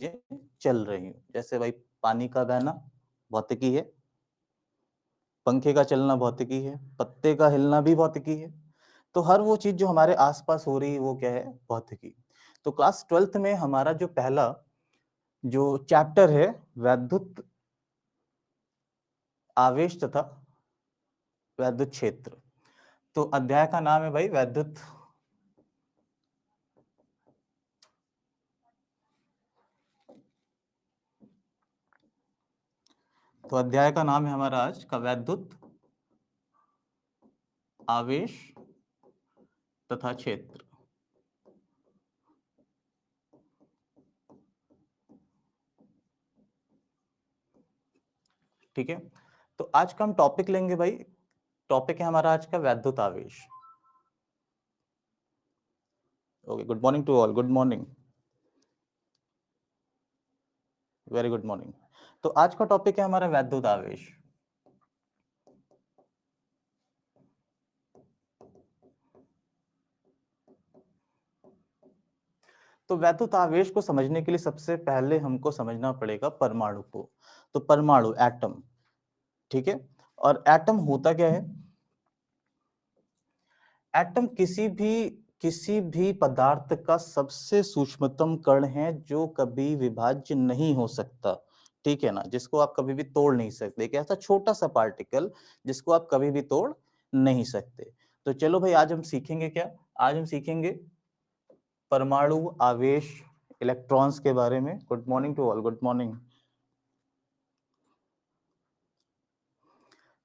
चीजें चल रही हूँ। जैसे भाई पानी का बहना भौतिकी है, पंखे का चलना भौतिकी है, पत्ते का हिलना भी भौतिकी है। तो हर वो चीज जो हमारे आसपास हो रही है वो क्या है, भौतिकी। तो क्लास 12th में हमारा जो पहला जो चैप्टर है वैद्युत आवेश तथा वैद्युत क्षेत्र। तो अध्याय का नाम है भाई वैद्युत तो अध्याय का नाम है हमारा आज का वैद्युत आवेश तथा क्षेत्र। ठीक है, तो आज का हम टॉपिक लेंगे भाई, टॉपिक है हमारा आज का वैद्युत आवेश। Okay, good morning to all, good morning, very good morning. तो आज का टॉपिक है हमारा वैद्युत आवेश। तो वैद्युत आवेश को समझने के लिए सबसे पहले हमको समझना पड़ेगा परमाणु को। तो परमाणु एटम, ठीक है, और एटम होता क्या है? एटम किसी भी पदार्थ का सबसे सूक्ष्मतम कण है जो कभी विभाज्य नहीं हो सकता, ठीक है ना, जिसको आप कभी भी तोड़ नहीं सकते, एक ऐसा छोटा सा पार्टिकल जिसको आप कभी भी तोड़ नहीं सकते। तो चलो भाई आज हम सीखेंगे क्या, आज हम सीखेंगे परमाणु आवेश इलेक्ट्रॉन्स के बारे में। Good morning to all, good morning.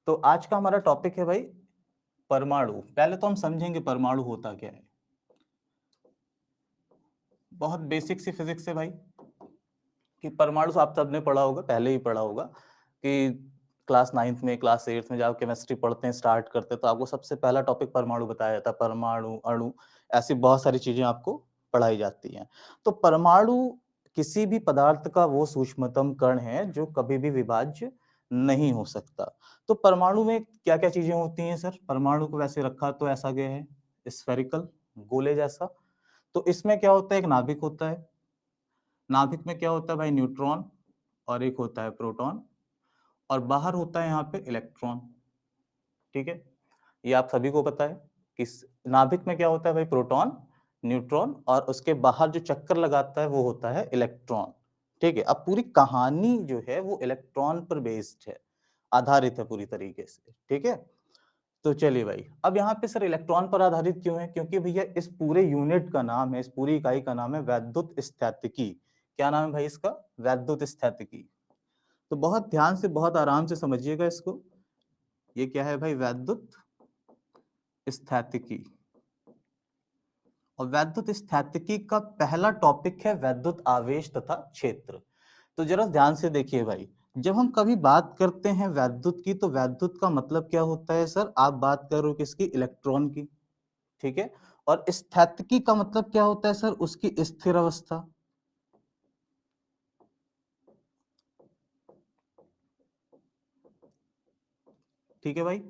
तो आज का हमारा टॉपिक है भाई परमाणु। पहले तो हम समझेंगे परमाणु होता क्या है। बहुत बेसिक सी फिजिक्स है भाई कि परमाणु आप सबने पढ़ा होगा, पहले ही पढ़ा होगा कि क्लास 9th में, क्लास 8th में जब केमिस्ट्री पढ़ते हैं, स्टार्ट करते हैं, तो आपको सबसे पहला टॉपिक परमाणु बताया जाता है। परमाणु, अणु, ऐसी बहुत सारी चीजें आपको पढ़ाई जाती हैं। तो परमाणु किसी भी पदार्थ का वो सूक्ष्मतम कण है जो कभी भी विभाज्य नहीं हो सकता। तो परमाणु में क्या क्या चीजें होती हैं सर? परमाणु को वैसे रखा तो ऐसा गया है स्फेरिकल, गोले जैसा। तो इसमें क्या होता है, एक नाभिक होता है, नाभिक में क्या होता है भाई, न्यूट्रॉन, और एक होता है प्रोटॉन, और बाहर होता है यहाँ पे इलेक्ट्रॉन। ठीक है, ये आप सभी को पता है कि नाभिक में क्या होता है भाई, प्रोटॉन, न्यूट्रॉन, और उसके बाहर जो चक्कर लगाता है वो होता है इलेक्ट्रॉन। ठीक है, अब पूरी कहानी जो है वो इलेक्ट्रॉन पर बेस्ड है, आधारित है पूरी तरीके से। ठीक है, तो चलिए भाई, अब यहाँ पे सर इलेक्ट्रॉन पर आधारित क्यों है? क्योंकि भैया इस पूरे यूनिट का नाम है, इस पूरी इकाई का नाम है वैद्युत स्थैतिकी। क्या नाम है भाई इसका? वैद्युत स्थैतिकी। तो बहुत ध्यान से, बहुत आराम से समझिएगा इसको। ये क्या है भाई? वैद्युत स्थैतिकी। और वैद्युत स्थैतिकी का पहला टॉपिक है वैद्युत आवेश तथा क्षेत्र। तो जरा ध्यान से देखिए भाई, जब हम कभी बात करते हैं वैद्युत की, तो वैद्युत का मतलब क्या होता है सर? आप बात कर रहे हो किसकी? इलेक्ट्रॉन की। ठीक है, और स्थैतिकी का मतलब क्या होता है सर? उसकी स्थिर अवस्था। ठीक है भाई,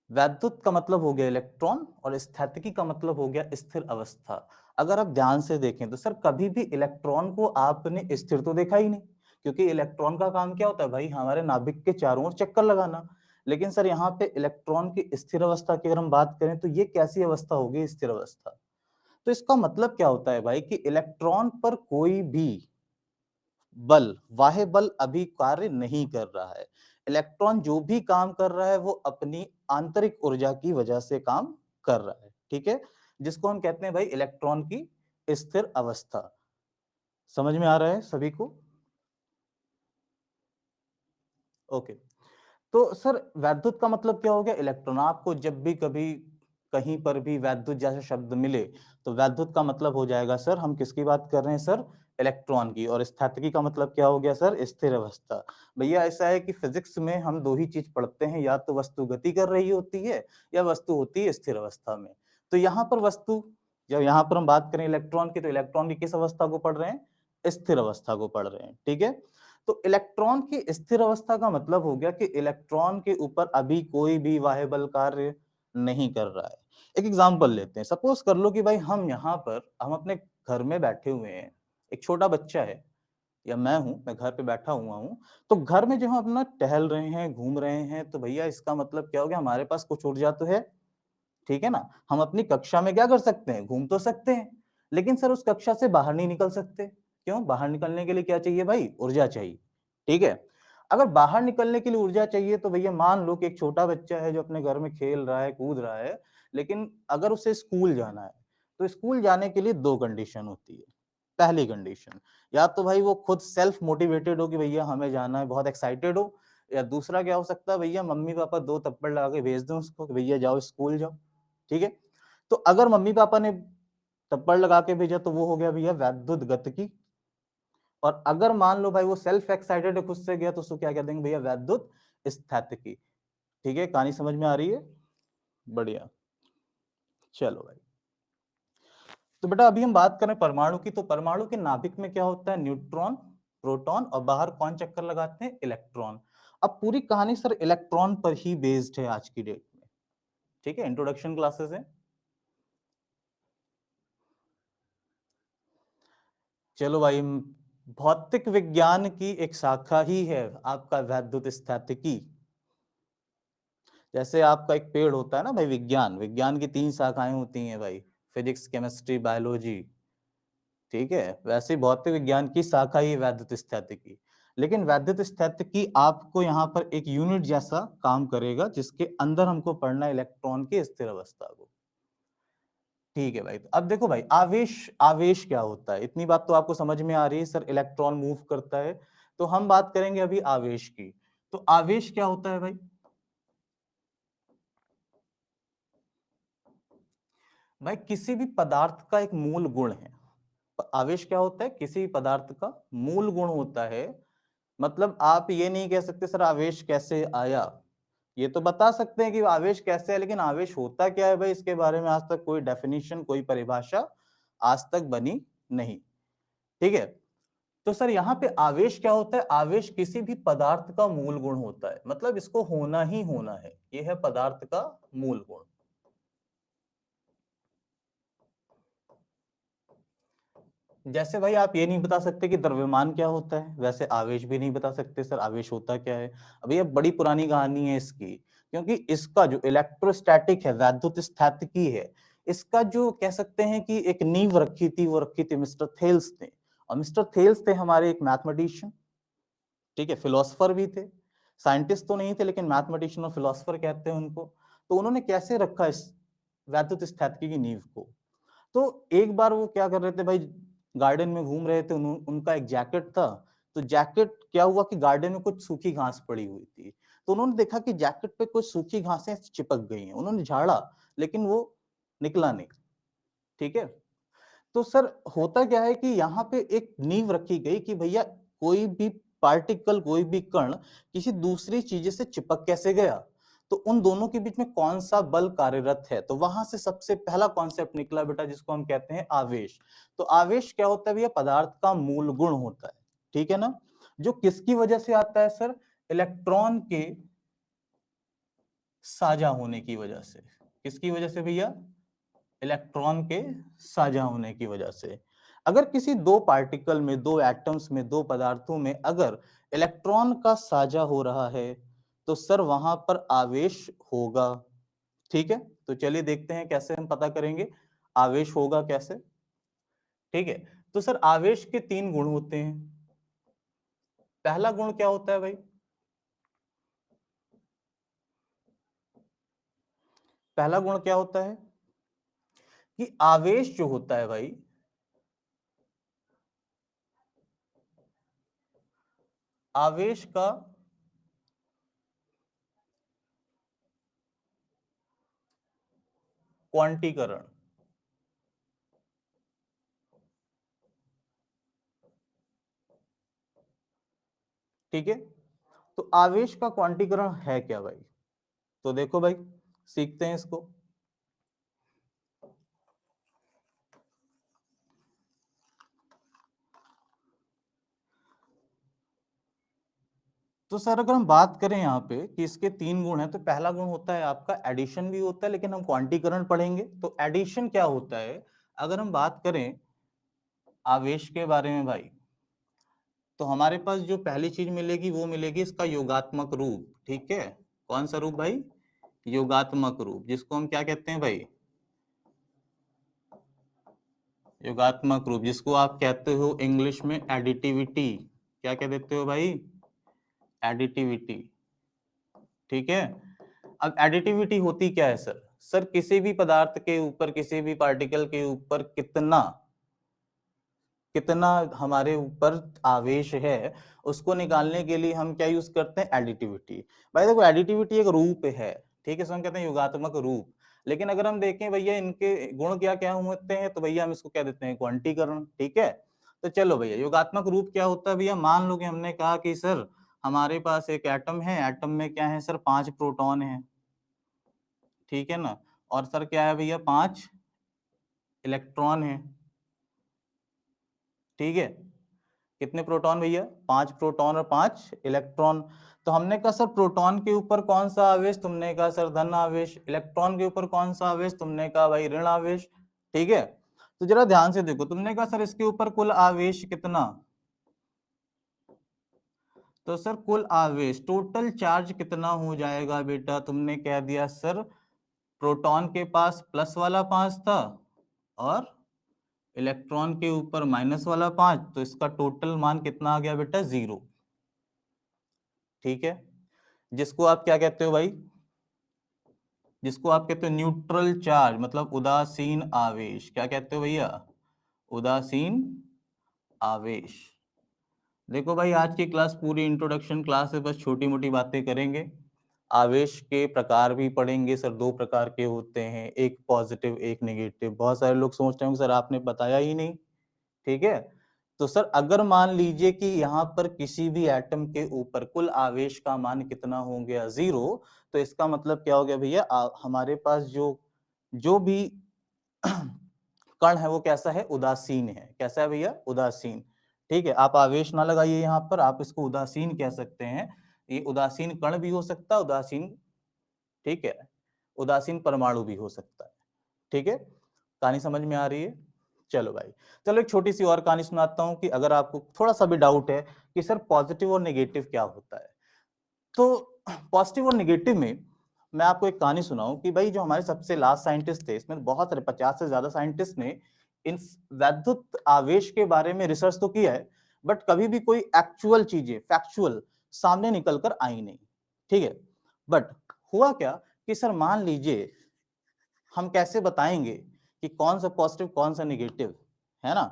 वैद्युत का मतलब हो गया इलेक्ट्रॉन और स्थैतिकी का मतलब हो गया स्थिर अवस्था। अगर आप ध्यान से देखें तो सर कभी भी इलेक्ट्रॉन को आपने स्थिर तो देखा ही नहीं, क्योंकि इलेक्ट्रॉन का काम क्या होता है भाई? हमारे नाभिक के चारों ओर चक्कर लगाना। लेकिन सर यहाँ पे इलेक्ट्रॉन की स्थिर अवस्था की अगर हम बात करें तो ये कैसी अवस्था होगी, स्थिर अवस्था? तो इसका मतलब क्या होता है भाई कि इलेक्ट्रॉन पर कोई भी बल, बाह्य बल अभी कार्य नहीं कर रहा है। इलेक्ट्रॉन जो भी काम कर रहा है वो अपनी आंतरिक ऊर्जा की वजह से काम कर रहा है। ठीक है, जिसको हम कहते हैं भाई इलेक्ट्रॉन की स्थिर अवस्था। समझ में आ रहा है सभी को? ओके, तो सर वैद्युत का मतलब क्या हो गया? इलेक्ट्रॉन। आपको जब भी कभी कहीं पर भी वैद्युत जैसा शब्द मिले तो वैद्युत का मतलब हो जाएगा सर, हम किसकी बात कर रहे हैं सर? इलेक्ट्रॉन की। और स्थैतिकी का मतलब क्या हो गया सर? स्थिर अवस्था। भैया ऐसा है कि फिजिक्स में हम दो ही चीज पढ़ते हैं, या तो वस्तु गति कर रही होती है या वस्तु होती है स्थिर अवस्था में। तो यहाँ पर वस्तु, जब यहाँ पर हम बात करें इलेक्ट्रॉन की, तो इलेक्ट्रॉन की किस अवस्था को पढ़ रहे हैं? स्थिर अवस्था को पढ़ रहे हैं। ठीक है, तो इलेक्ट्रॉन की स्थिर अवस्था का मतलब हो गया कि इलेक्ट्रॉन के ऊपर अभी कोई भी बाह्य बल कार्य नहीं कर रहा है। एक एग्जांपल लेते हैं, सपोज कर लो कि भाई हम यहाँ पर, हम अपने घर में बैठे हुए हैं, एक छोटा बच्चा है, या मैं घर पे बैठा हुआ हूँ, तो घर में जो हम अपना टहल रहे हैं, घूम रहे हैं, तो भैया इसका मतलब क्या हो गया, हमारे पास कुछ ऊर्जा तो है, ठीक है ना? हम अपनी कक्षा में क्या कर सकते हैं, घूम तो सकते हैं, लेकिन सर उस कक्षा से बाहर नहीं निकल सकते। क्यों? बाहर निकलने के लिए क्या चाहिए भाई? ऊर्जा चाहिए, ठीक है? अगर बाहर निकलने के लिए ऊर्जा चाहिए तो भैया मान लो कि एक छोटा बच्चा है जो अपने घर में खेल रहा है, कूद रहा है, लेकिन अगर उसे स्कूल जाना है, तो स्कूल जाने के लिए 2 कंडीशन होती है। पहली कंडीशन, या तो भाई वो खुद सेल्फ मोटिवेटेड हो कि भैया हमें जाना है, बहुत एक्साइटेड हो, या दूसरा क्या हो सकता है भैया मम्मी-पापा 2 थप्पड़ लगा के भेज दें उसको कि भैया जाओ स्कूल जाओ, ठीक है? तो अगर मम्मी-पापा ने थप्पड़ लगा के भेजा तो वो हो गया भैया वैद्युत गतिकी, और अगर मान लो भाई वो सेल्फ एक्साइटेड है, खुद से गया, तो उसको क्या कह देंगे भैया वैद्युत स्थितिकी। ठीक है, कहानी समझ में आ रही है? बढ़िया। चलो भाई, तो बेटा अभी हम बात करें परमाणु की, तो परमाणु के नाभिक में क्या होता है, न्यूट्रॉन, प्रोटॉन, और बाहर कौन चक्कर लगाते हैं, इलेक्ट्रॉन। अब पूरी कहानी सर इलेक्ट्रॉन पर ही बेस्ड है आज की डेट में, ठीक है, इंट्रोडक्शन क्लासेस है। चलो भाई, भौतिक विज्ञान की एक शाखा ही है आपका वैद्युत स्थितिकी। जैसे आपका एक पेड़ होता है ना भाई, विज्ञान, विज्ञान की 3 शाखाएं होती हैं भाई, फिजिक्स, केमिस्ट्री, बायोलॉजी, ठीक है, वैसे भौतिक विज्ञान की शाखा ही वैद्युत स्थितिकी। लेकिन वैद्युत स्थितिकी आपको यहाँ पर एक यूनिट जैसा काम करेगा, जिसके अंदर हमको पढ़ना है इलेक्ट्रॉन की स्थिर अवस्था को। ठीक है भाई, तो अब देखो भाई, आवेश, आवेश क्या होता है, इतनी बात तो आपको समझ में आ रही है सर, इलेक्ट्रॉन मूव करता है। तो हम बात करेंगे अभी आवेश की। तो आवेश क्या होता है भाई? भाई किसी भी पदार्थ का एक मूल गुण है। आवेश क्या होता है? किसी भी पदार्थ का मूल गुण होता है। मतलब आप ये नहीं कह सकते सर आवेश कैसे आया, ये तो बता सकते हैं कि आवेश कैसे है, लेकिन आवेश होता क्या है भाई, इसके बारे में आज तक कोई डेफिनेशन, कोई परिभाषा आज तक बनी नहीं, ठीक है। तो सर यहाँ पे आवेश क्या होता है? आवेश किसी भी पदार्थ का मूल गुण होता है, मतलब इसको होना ही होना है, ये है पदार्थ का मूल गुण। जैसे भाई आप ये नहीं बता सकते कि द्रव्यमान क्या होता है, वैसे आवेश भी नहीं बता सकते सर आवेश होता क्या है। अभी ये बड़ी पुरानी कहानी है इसकी, क्योंकि इसका जो इलेक्ट्रोस्टैटिक है, वैद्युत स्थितिकी है, इसका जो कह सकते हैं कि एक नींव रखी थी, वो रखी थी मिस्टर थेल्स ने। और मिस्टर थेल्स थे हमारे एक मैथमेटिशियन, ठीक है, फिलोसफर भी थे, साइंटिस्ट तो नहीं थे, लेकिन मैथमेटिशियन और फिलोसफर कहते हैं उनको। तो उन्होंने कैसे रखा इस वैद्युत स्थितिकी की नींव को? तो एक बार वो क्या कर रहे थे भाई, गार्डन में घूम रहे थे, उनका एक जैकेट था। तो जैकेट क्या हुआ कि गार्डन में कुछ सूखी घास पड़ी हुई थी, तो उन्होंने देखा कि जैकेट पे कुछ सूखी घासें चिपक गई हैं। उन्होंने झाड़ा, लेकिन वो निकला नहीं, ठीक है। तो सर होता क्या है कि यहाँ पे एक नींव रखी गई कि भैया कोई भी पार्टिकल, कोई भी कण किसी दूसरी चीज से चिपक कैसे गया, तो उन दोनों के बीच में कौन सा बल कार्यरत है। तो वहां से सबसे पहला कॉन्सेप्ट निकला बेटा, जिसको हम कहते हैं आवेश। तो आवेश क्या होता है भैया? पदार्थ का मूल गुण होता है, ठीक है ना, जो किसकी वजह से आता है सर? इलेक्ट्रॉन के साझा होने की वजह से। किसकी वजह से भैया? इलेक्ट्रॉन के साझा होने की वजह से। अगर किसी दो पार्टिकल में, दो एटम्स में, दो पदार्थों में अगर इलेक्ट्रॉन का साझा हो रहा है, तो सर वहां पर आवेश होगा, ठीक है। तो चलिए देखते हैं कैसे हम पता करेंगे आवेश होगा कैसे, ठीक है। तो सर आवेश के 3 गुण होते हैं। पहला गुण क्या होता है भाई? पहला गुण क्या होता है कि आवेश जो होता है भाई, आवेश का क्वांटीकरण, ठीक है। तो आवेश का क्वांटीकरण है क्या भाई? तो देखो भाई, सीखते हैं इसको। तो सर अगर हम बात करें यहाँ पे कि इसके 3 गुण हैं, तो पहला गुण होता है आपका एडिशन भी होता है, लेकिन हम क्वांटीकरण पढ़ेंगे। तो एडिशन क्या होता है? अगर हम बात करें आवेश के बारे में भाई, तो हमारे पास जो पहली चीज मिलेगी वो मिलेगी इसका योगात्मक रूप। ठीक है, कौन सा रूप भाई? योगात्मक रूप, जिसको हम क्या कहते हैं भाई? योगात्मक रूप, जिसको आप कहते हो इंग्लिश में एडिटिविटी। क्या कह देते हो भाई? एडिटिविटी। ठीक है, अब एडिटिविटी होती क्या है सर? सर किसी भी पदार्थ के ऊपर, किसी भी पार्टिकल के ऊपर कितना कितना हमारे ऊपर आवेश है, उसको निकालने के लिए हम क्या यूज करते हैं? एडिटिविटी। भाई देखो, एडिटिविटी एक रूप है, ठीक है, इसको हम कहते हैं योगात्मक रूप। लेकिन अगर हम देखें भैया इनके गुण क्या क्या होते हैं, तो भैया हम इसको क्या देते हैं? क्वांटीकरण। ठीक है, तो चलो भैया, योगात्मक रूप क्या होता है भैया? मान लो कि हमने कहा कि सर हमारे पास एक एटम है, एटम में क्या है सर? 5 प्रोटॉन है। ठीक है ना, और सर क्या है भैया? 5 इलेक्ट्रॉन है। ठीक है, कितने प्रोटॉन भैया? 5 प्रोटॉन और 5 इलेक्ट्रॉन। तो हमने कहा सर प्रोटॉन के ऊपर कौन सा आवेश? तुमने कहा सर धन आवेश। इलेक्ट्रॉन के ऊपर कौन सा आवेश? तुमने कहा भाई ऋण आवेश। ठीक है, तो जरा ध्यान से देखो, तुमने कहा सर इसके ऊपर कुल आवेश कितना? तो सर कुल आवेश, टोटल चार्ज कितना हो जाएगा बेटा? तुमने कह दिया सर प्रोटॉन के पास प्लस वाला 5 था और इलेक्ट्रॉन के ऊपर माइनस वाला 5, तो इसका टोटल मान कितना आ गया बेटा? 0। ठीक है, जिसको आप क्या कहते हो भाई? जिसको आप कहते हो न्यूट्रल चार्ज, मतलब उदासीन आवेश। क्या कहते हो भैया? उदासीन आवेश। देखो भाई, आज की क्लास पूरी इंट्रोडक्शन क्लास है, बस छोटी मोटी बातें करेंगे। आवेश के प्रकार भी पढ़ेंगे सर, 2 प्रकार के होते हैं, एक पॉजिटिव एक नेगेटिव। बहुत सारे लोग सोच रहे होंगे सर आपने बताया ही नहीं। ठीक है, तो सर अगर मान लीजिए कि यहाँ पर किसी भी एटम के ऊपर कुल आवेश का मान कितना हो गया? 0, तो इसका मतलब क्या हो गया भैया? हमारे पास जो जो भी कण है वो कैसा है? उदासीन है। कैसा है भैया? उदासीन। ठीक है, आप आवेश ना लगाइए यहाँ पर, आप इसको उदासीन कह सकते हैं। ये उदासीन कण भी हो सकता है, उदासीन, ठीक है, उदासीन परमाणु भी हो सकता है। ठीक है, कहानी समझ में आ रही है? चलो भाई, चलो एक छोटी सी और कहानी सुनाता हूं कि अगर आपको थोड़ा सा भी डाउट है कि सर पॉजिटिव और नेगेटिव क्या होता है, तो पॉजिटिव और नेगेटिव में मैं आपको एक कहानी सुनाऊं कि भाई जो हमारे सबसे लास्ट साइंटिस्ट थे, इसमें बहुत सारे 50 से ज्यादा साइंटिस्ट ने इन वैद्युत आवेश के बारे में रिसर्च तो किया है, बट कभी भी कोई एक्चुअल चीजें फैक्चुअल सामने निकल कर आई नहीं। ठीक है, बट हुआ क्या कि सर मान लीजिए हम कैसे बताएंगे कि कौन सा पॉजिटिव कौन सा नेगेटिव है ना?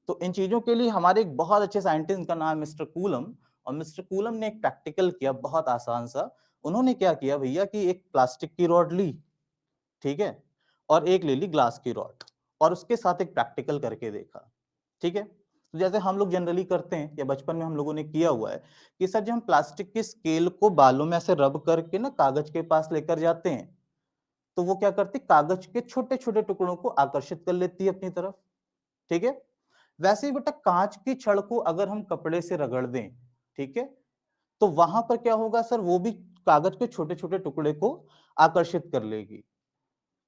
तो इन चीजों के लिए हमारे एक बहुत अच्छे साइंटिस्ट का नाम मिस्टर कूलम, और मिस्टर कूलम ने एक प्रैक्टिकल किया बहुत आसान सा। उन्होंने क्या किया भैया कि एक प्लास्टिक की रॉड ली, ठीक है, और एक ले ली ग्लास की रॉड, और उसके साथ एक प्रैक्टिकल करके देखा। ठीक है, तो जैसे हम लोग जनरली करते हैं या बचपन में हम लोगों ने किया हुआ है कि सर जब हम प्लास्टिक की स्केल को बालों में ऐसे रब करके ना कागज के पास लेकर जाते हैं, तो वो क्या करती? कागज के छोटे छोटे टुकड़ों को आकर्षित कर लेती है अपनी तरफ। ठीक है, वैसे ही बेटा कांच की छड़ को अगर हम कपड़े से रगड़ दें, ठीक है, तो वहां पर क्या होगा सर? वो भी कागज के छोटे छोटे टुकड़े को आकर्षित कर लेगी।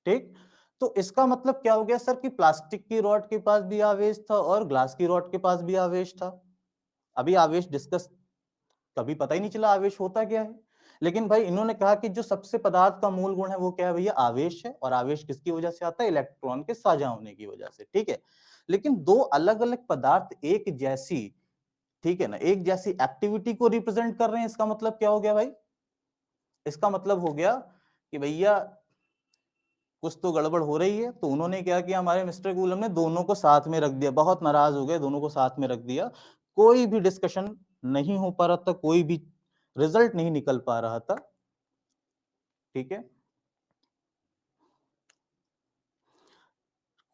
ठीक, तो इसका मतलब क्या हो गया सर कि प्लास्टिक की रॉड के पास भी आवेश था और ग्लास की रॉड के पास भी आवेश था। अभी आवेश डिस्कस, कभी पता ही नहीं चला आवेश होता क्या है। लेकिन भाई इन्होंने कहा कि जो सबसे पदार्थ का मूल गुण है वो क्या है भैया? आवेश है, और आवेश किसकी वजह से आता है? इलेक्ट्रॉन के साझा होने की वजह से। ठीक है, लेकिन दो अलग अलग पदार्थ एक जैसी, ठीक है ना, एक जैसी एक्टिविटी को रिप्रेजेंट कर रहे हैं, इसका मतलब क्या हो गया भाई? इसका मतलब हो गया कि भैया कुछ तो गड़बड़ हो रही है। तो उन्होंने क्या किया, हमारे मिस्टर कूलम ने दोनों को साथ में रख दिया, बहुत नाराज हो गए, दोनों को साथ में रख दिया। कोई भी डिस्कशन नहीं हो पा रहा था, कोई भी रिजल्ट नहीं निकल पा रहा था। ठीक है,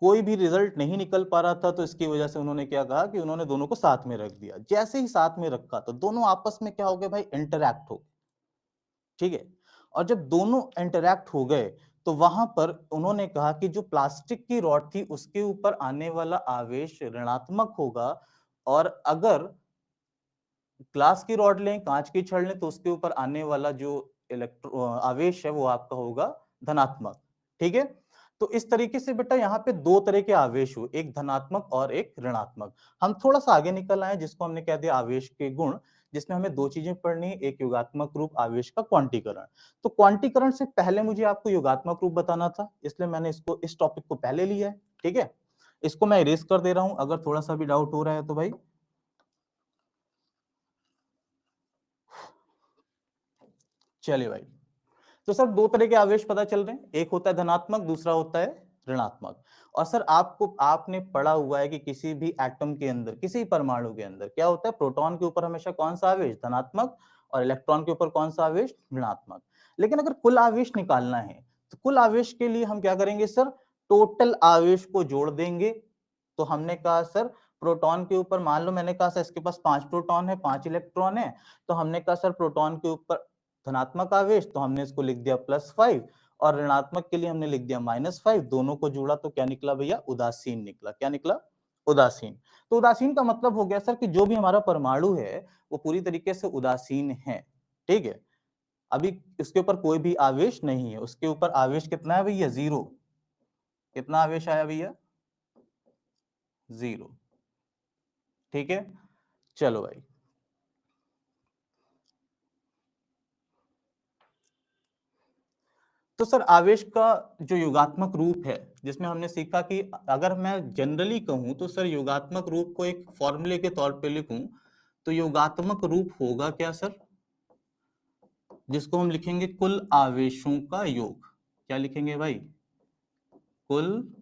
कोई भी रिजल्ट नहीं निकल पा रहा था, तो इसकी वजह से उन्होंने क्या कहा कि उन्होंने दोनों को साथ में रख दिया। जैसे ही साथ में रखा तो दोनों आपस में क्या हो गए भाई? इंटरैक्ट हो। ठीक है, और जब दोनों इंटरैक्ट हो गए तो वहां पर उन्होंने कहा कि जो प्लास्टिक की रॉड थी उसके ऊपर आने वाला आवेश ऋणात्मक होगा, और अगर ग्लास की रॉड लें, कांच की छड़ लें, तो उसके ऊपर आने वाला जो इलेक्ट्रो आवेश है वो आपका होगा धनात्मक। ठीक है, तो इस तरीके से बेटा यहाँ पे दो तरह के आवेश हुए, एक धनात्मक और एक ऋणात्मक। हम थोड़ा सा आगे निकल आए जिसको हमने कह दिया आवेश के गुण, जिसमें हमें दो चीजें पढ़नी है, एक योगात्मक रूप आवेश का क्वांटीकरण। तो क्वांटीकरण से पहले मुझे आपको योगात्मक रूप बताना था, इसलिए मैंने इसको इस टॉपिक को पहले लिया है। ठीक है, इसको मैं इरेज कर दे रहा हूं, अगर थोड़ा सा भी डाउट हो रहा है तो भाई। चलिए भाई, तो सर दो तरह के आवेश पता चल रहे हैं, एक होता है धनात्मक, दूसरा होता है ऋणात्मक। और सर आपने पढ़ा हुआ है कि किसी भी एटम के अंदर, किसी परमाणु के अंदर क्या होता है, प्रोटॉन के ऊपर हमेशा कौन सा आवेश, धनात्मक, और इलेक्ट्रॉन के ऊपर कौन सा आवेश, ऋणात्मक। लेकिन अगर कुल आवेश निकालना है तो कुल आवेश के लिए हम क्या करेंगे सर, टोटल आवेश को जोड़ देंगे। तो हमने कहा सर प्रोटॉन के ऊपर, मान लो मैंने कहा सर इसके पास 5 प्रोटॉन है, 5 इलेक्ट्रॉन है, तो हमने कहा सर प्रोटॉन के ऊपर धनात्मक आवेश, तो हमने इसको लिख दिया +5, और ऋणात्मक के लिए हमने लिख दिया -5। दोनों को जोड़ा तो क्या निकला भैया, उदासीन निकला। क्या निकला, उदासीन। तो उदासीन का मतलब हो गया सर कि जो भी हमारा परमाणु है वो पूरी तरीके से उदासीन है। ठीक है, अभी इसके ऊपर कोई भी आवेश नहीं है, उसके ऊपर आवेश कितना है भैया, 0। कितना आवेश आया भैया, 0। ठीक है, चलो भाई। तो सर आवेश का जो योगात्मक रूप है, जिसमें हमने सीखा कि अगर मैं जनरली कहूं तो सर योगात्मक रूप को एक फॉर्मूले के तौर पे लिखूं तो योगात्मक रूप होगा क्या सर, जिसको हम लिखेंगे कुल आवेशों का योग। क्या लिखेंगे भाई, कुल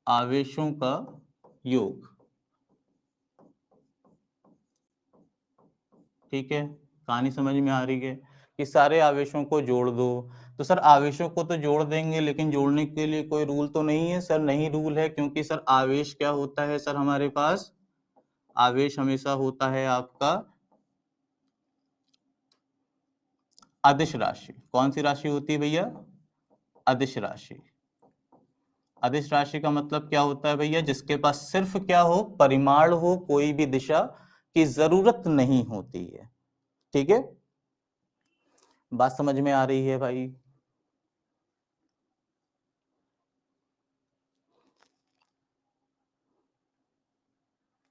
आवेशों का योग। ठीक है, कहानी समझ में आ रही है कि सारे आवेशों को जोड़ दो। तो सर आवेशों को तो जोड़ देंगे, लेकिन जोड़ने के लिए कोई रूल तो नहीं है सर, नहीं रूल है, क्योंकि सर आवेश क्या होता है सर, हमारे पास आवेश हमेशा होता है आपका अदिश राशि। कौन सी राशि होती है भैया, अदिश राशि। अदिश राशि का मतलब क्या होता है भैया, जिसके पास सिर्फ क्या हो, परिमाण हो, कोई भी दिशा की जरूरत नहीं होती है। ठीक है, बात समझ में आ रही है भाई।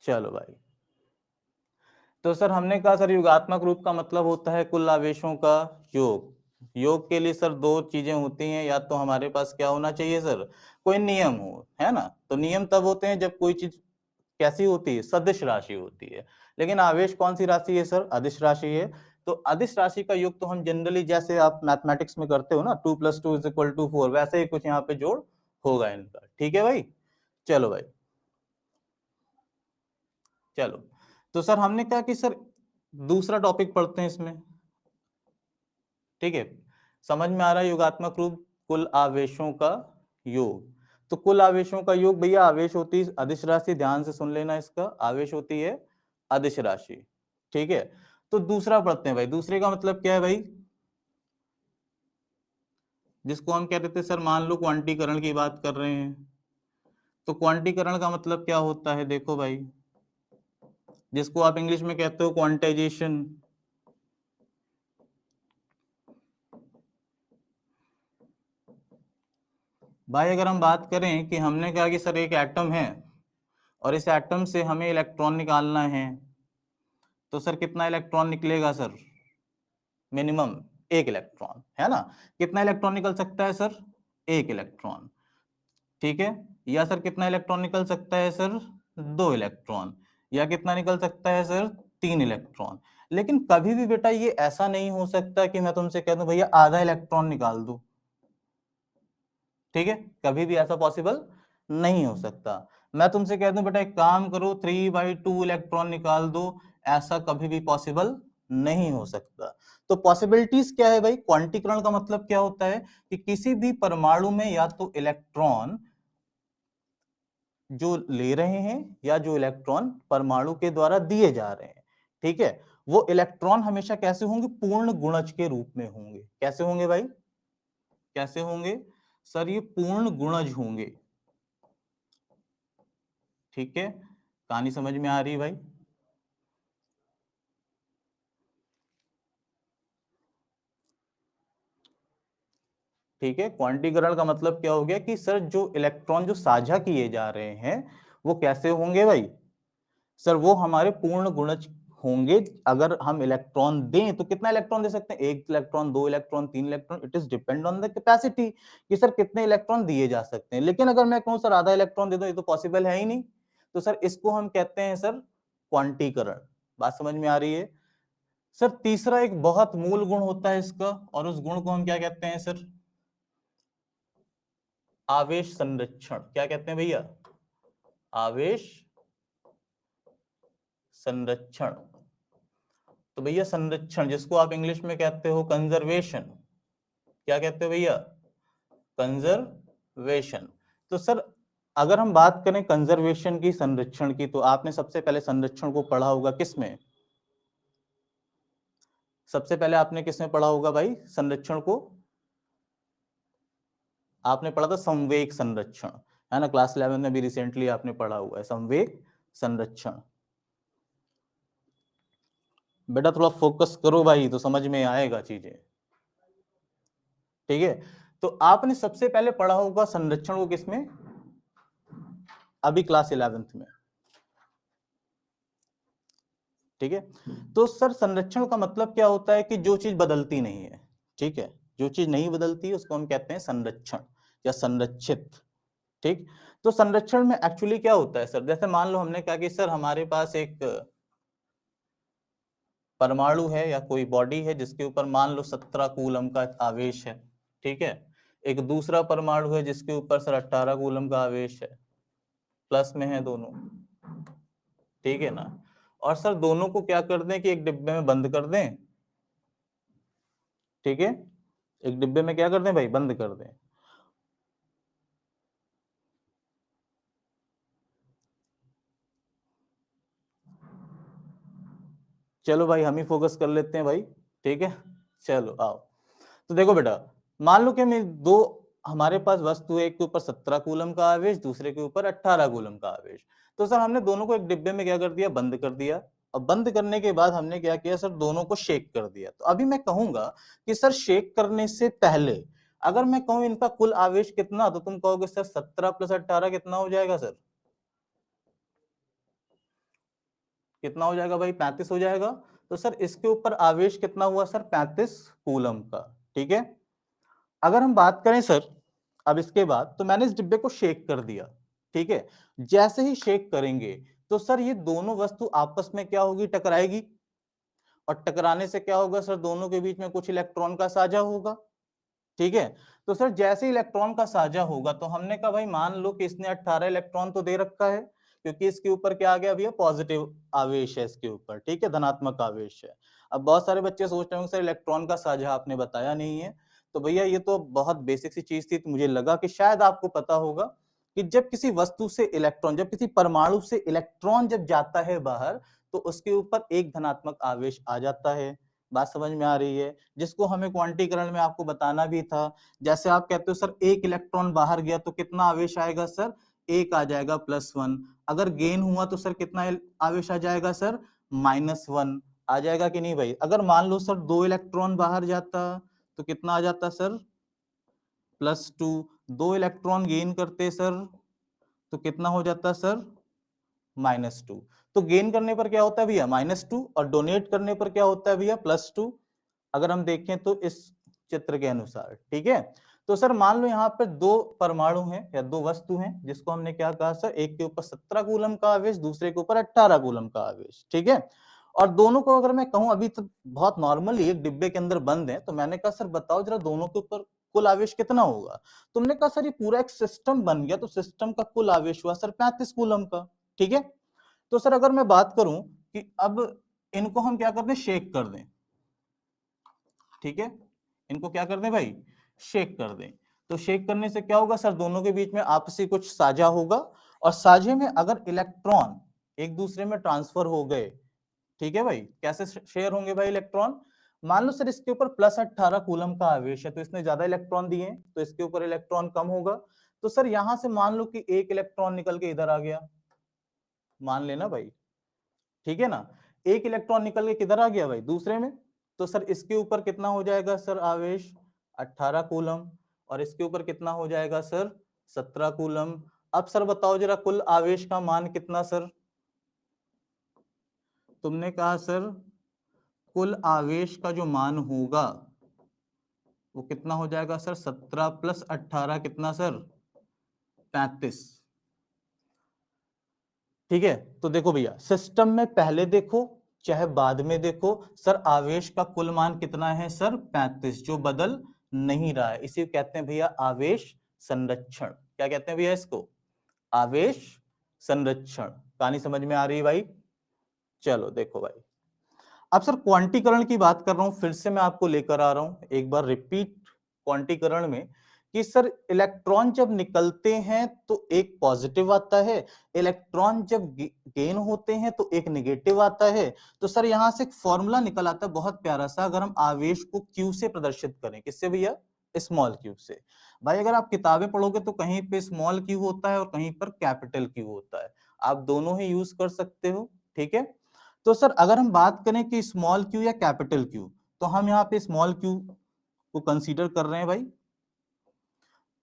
चलो भाई, तो सर हमने कहा सर योगात्मक रूप का मतलब होता है कुल आवेशों का योग। योग के लिए सर दो चीजें होती हैं, या तो हमारे पास क्या होना चाहिए सर, कोई नियम हो, है ना। तो नियम तब होते हैं जब कोई चीज कैसी होती है, सदिश राशि होती है। लेकिन आवेश कौन सी राशि है सर, अदिश राशि है। तो अदिश राशि का योग तो हम जनरली जैसे आप मैथमेटिक्स में करते हो ना, 2+2 = 4, वैसे ही कुछ यहाँ पे जोड़ होगा इनका। ठीक है भाई, चलो भाई, चलो। तो सर हमने कहा कि सर दूसरा टॉपिक पढ़ते हैं इसमें। ठीक है, समझ में आ रहा है योगात्मक रूप, कुल आवेशों का योग। तो कुल आवेशों का योग भैया, आवेश होती है अदिश राशि, ध्यान से सुन लेना, इसका आवेश होती है अदिश राशि। ठीक है, तो दूसरा पढ़ते हैं भाई। दूसरे का मतलब क्या है भाई, जिसको हम कह रहे थे सर, मान लो क्वांटीकरण की बात कर रहे हैं, तो क्वांटीकरण का मतलब क्या होता है, देखो भाई, जिसको आप इंग्लिश में कहते हो क्वांटाइजेशन। भाई अगर हम बात करें कि हमने कहा कि सर एक एटम है और इस एटम से हमें इलेक्ट्रॉन निकालना है, तो सर कितना इलेक्ट्रॉन निकलेगा सर, मिनिमम एक इलेक्ट्रॉन, है ना। कितना इलेक्ट्रॉन निकल सकता है सर, एक इलेक्ट्रॉन। ठीक है, या सर कितना इलेक्ट्रॉन निकल सकता है सर, दो इलेक्ट्रॉन, या कितना निकल सकता है सर, तीन इलेक्ट्रॉन। लेकिन कभी भी बेटा ये ऐसा नहीं हो सकता कि मैं तुमसे कह दूं भैया आधा इलेक्ट्रॉन निकाल दो। ठीक है, कभी भी ऐसा पॉसिबल नहीं हो सकता। मैं तुमसे कह दूं बेटा एक काम करो, 3/2 इलेक्ट्रॉन निकाल दो, ऐसा कभी भी पॉसिबल नहीं हो सकता। तो पॉसिबिलिटीज क्या है भाई, क्वांटीकरण का मतलब क्या होता है कि किसी भी परमाणु में या तो इलेक्ट्रॉन जो ले रहे हैं या जो इलेक्ट्रॉन परमाणु के द्वारा दिए जा रहे हैं, ठीक है, वो इलेक्ट्रॉन हमेशा कैसे होंगे, पूर्ण गुणज के रूप में होंगे। कैसे होंगे भाई, कैसे होंगे सर, ये पूर्ण गुणज होंगे। ठीक है, कहानी समझ में आ रही है भाई। ठीक है, क्वांटीकरण का मतलब क्या हो गया कि सर जो इलेक्ट्रॉन जो साझा किए जा रहे हैं वो कैसे होंगे भाई सर, वो हमारे पूर्ण गुणज होंगे। अगर हम इलेक्ट्रॉन दें तो कितना इलेक्ट्रॉन दे सकते हैं, 1 electron, 2 electron, 3 electron, it is depend on the capacity कि सर कितने इलेक्ट्रॉन दिए जा सकते हैं। लेकिन अगर मैं कहूं सर आधा इलेक्ट्रॉन दे दो, ये तो पॉसिबल है ही नहीं, तो सर इसको हम कहते हैं सर क्वांटीकरण। बात समझ में आ रही है सर? तीसरा एक बहुत मूल गुण होता है इसका, और उस गुण को हम क्या कहते हैं सर? आवेश संरक्षण। क्या कहते हैं भैया? आवेश संरक्षण। तो भैया संरक्षण, जिसको आप इंग्लिश में कहते हो कंजर्वेशन, क्या कहते हो भैया? कंजर्वेशन। तो सर अगर हम बात करें कंजर्वेशन की, संरक्षण की, तो आपने सबसे पहले संरक्षण को पढ़ा होगा किसमें? सबसे पहले आपने किसमें पढ़ा होगा भाई संरक्षण को? आपने पढ़ा था संवेग संरक्षण, है ना? क्लास 11 में भी रिसेंटली आपने पढ़ा हुआ है संवेग संरक्षण। बेटा थोड़ा फोकस करो भाई, तो समझ में आएगा चीजें, ठीक है? तो आपने सबसे पहले पढ़ा होगा संरक्षण को किसमें? अभी क्लास 11th में, ठीक है? तो सर संरक्षण का मतलब क्या होता है कि जो चीज बदलती नहीं है, ठीक है? जो चीज नहीं बदलती है उसको हम कहते हैं संरक्षण या संरक्षित, ठीक? तो संरक्षण में एक्चुअली क्या होता है सर? जैसे मान लो हमने कहा कि सर हमारे पास एक परमाणु है या कोई बॉडी है जिसके ऊपर मान लो 17 कूलम का आवेश है, ठीक है? एक दूसरा परमाणु है जिसके ऊपर सर 18 कूलम का आवेश है, प्लस में है दोनों, ठीक है ना? और सर दोनों को क्या कर दें कि एक डिब्बे में बंद कर दें, ठीक है? एक डिब्बे में क्या कर दें भाई? बंद कर दें। चलो भाई हम ही फोकस कर लेते हैं भाई, ठीक है? चलो आओ। तो देखो बेटा, मान लो कि मैं दो, हमारे पास वस्तु है, एक के ऊपर 17 कूलम का आवेश, दूसरे के ऊपर 18 कूलम का आवेश। तो सर हमने दोनों को एक डिब्बे में क्या कर दिया? बंद कर दिया। और बंद करने के बाद हमने क्या किया सर? दोनों को शेक कर दिया। तो अभी मैं कहूंगा कि सर शेक करने से पहले अगर मैं कहूं इनका कुल आवेश कितना, तो तुम कहोगे सर 17 प्लस 18 कितना हो जाएगा सर? कितना हो जाएगा भाई? 35 हो जाएगा। तो सर इसके ऊपर आवेश कितना हुआ सर? 35 कूलम का, ठीक है? अगर हम बात करें सर अब इसके बाद, तो मैंने इस डिब्बे को शेक कर दिया, ठीक है? जैसे ही शेक करेंगे तो सर ये दोनों वस्तु आपस में क्या होगी? टकराएगी। और टकराने से क्या होगा सर? दोनों के बीच में कुछ इलेक्ट्रॉन का साझा होगा, ठीक है? तो सर जैसे इलेक्ट्रॉन का साझा होगा तो हमने कहा भाई मान लो कि इसने 18 इलेक्ट्रॉन तो दे रखा है, क्योंकि इसके ऊपर क्या आ गया भैया? पॉजिटिव आवेश है इसके ऊपर, ठीक है? धनात्मक आवेश है। अब बहुत सारे बच्चे सोच रहे होंगे सर इलेक्ट्रॉन का साझा आपने बताया नहीं है। तो भैया ये तो बहुत बेसिक सी चीज थी, तो मुझे लगा कि शायद आपको पता होगा कि जब किसी वस्तु से इलेक्ट्रॉन, जब किसी परमाणु से इलेक्ट्रॉन जब जाता है बाहर, तो उसके ऊपर एक धनात्मक आवेश आ जाता है। बात समझ में आ रही है? जिसको हमें क्वांटीकरण में आपको बताना भी था। जैसे आप कहते हो सर एक इलेक्ट्रॉन बाहर गया तो कितना आवेश आएगा सर? एक आ जाएगा, +1। अगर गेन हुआ तो सर कितना आवेश आ जाएगा सर? -1 आ जाएगा कि नहीं भाई? अगर मान लो सर 2 इलेक्ट्रॉन बाहर जाता तो कितना आ जाता सर? +2। 2 इलेक्ट्रॉन गेन करते सर तो कितना हो जाता सर? -2। तो गेन करने पर क्या होता है भैया? -2, और डोनेट करने पर क्या होता है भैया? +2। अगर हम देखें तो इस चित्र के अनुसार, ठीक है? तो सर मान लो यहाँ पे दो परमाणु हैं या दो वस्तु हैं, जिसको हमने क्या कहा सर? एक के ऊपर 17 कूलम का आवेश, दूसरे के ऊपर 18 कूलम का आवेश, ठीक है? और दोनों को अगर मैं कहूं अभी तो बहुत नॉर्मली एक डिब्बे के अंदर बंद है, तो मैंने कहा सर बताओ जरा दोनों के ऊपर कुल आवेश कितना होगा? तुमने कहा सर ये पूरा एक सिस्टम बन गया, तो सिस्टम का कुल आवेश हुआ सर 35 कूलम का, ठीक है? तो सर अगर मैं बात करूं कि अब इनको हम क्या कर दें? शेक कर दें, ठीक है? इनको क्या कर दें भाई? शेक कर दें। तो शेक करने से क्या होगा सर? दोनों के बीच में आपसी कुछ साझा होगा, और साझे में अगर इलेक्ट्रॉन एक दूसरे में ट्रांसफर हो गए, ठीक है भाई? कैसे शेयर होंगे भाई इलेक्ट्रॉन? मान लो सर इसके ऊपर +18 कूलम का आवेश है, तो इसने ज्यादा इलेक्ट्रॉन दिए, तो इसके ऊपर इलेक्ट्रॉन कम होगा। तो सर यहां से मान लो कि एक इलेक्ट्रॉन निकल के इधर आ गया, मान लेना भाई, ठीक है ना? एक इलेक्ट्रॉन निकल के किधर आ गया भाई? दूसरे में। तो सर इसके ऊपर कितना हो जाएगा सर आवेश? 18 कूलम। और इसके ऊपर कितना हो जाएगा सर 17 कूलम। अब सर बताओ जरा कुल आवेश का मान कितना सर? तुमने कहा सर कुल आवेश का जो मान होगा वो कितना हो जाएगा सर? 17 प्लस 18 कितना सर? 35। ठीक है, तो देखो भैया सिस्टम में पहले देखो चाहे बाद में देखो, सर आवेश का कुल मान कितना है सर? 35, जो बदल नहीं रहा है। इसी को कहते हैं भैया आवेश संरक्षण। क्या कहते हैं भैया इसको? आवेश संरक्षण। कहानी समझ में आ रही है भाई? चलो देखो भाई, अब सर क्वांटीकरण की बात कर रहा हूं, फिर से मैं आपको लेकर आ रहा हूं एक बार रिपीट क्वांटीकरण में, कि सर इलेक्ट्रॉन जब निकलते हैं तो एक पॉजिटिव आता है, इलेक्ट्रॉन जब गेन होते हैं तो एक नेगेटिव आता है। तो सर यहां से एक फॉर्मूला निकल आता है बहुत प्यारा सा, अगर हम आवेश को क्यू से प्रदर्शित करें। किससे भैया? स्मॉल क्यू से। भाई अगर आप किताबें पढ़ोगे तो कहीं पे स्मॉल क्यू होता है और कहीं पर कैपिटल क्यू होता है, आप दोनों ही यूज कर सकते हो। ठीक है, तो सर अगर हम बात करें कि स्मॉल क्यू या कैपिटल क्यू, तो हम यहाँ पे स्मॉल क्यू को कंसीडर कर रहे हैं भाई।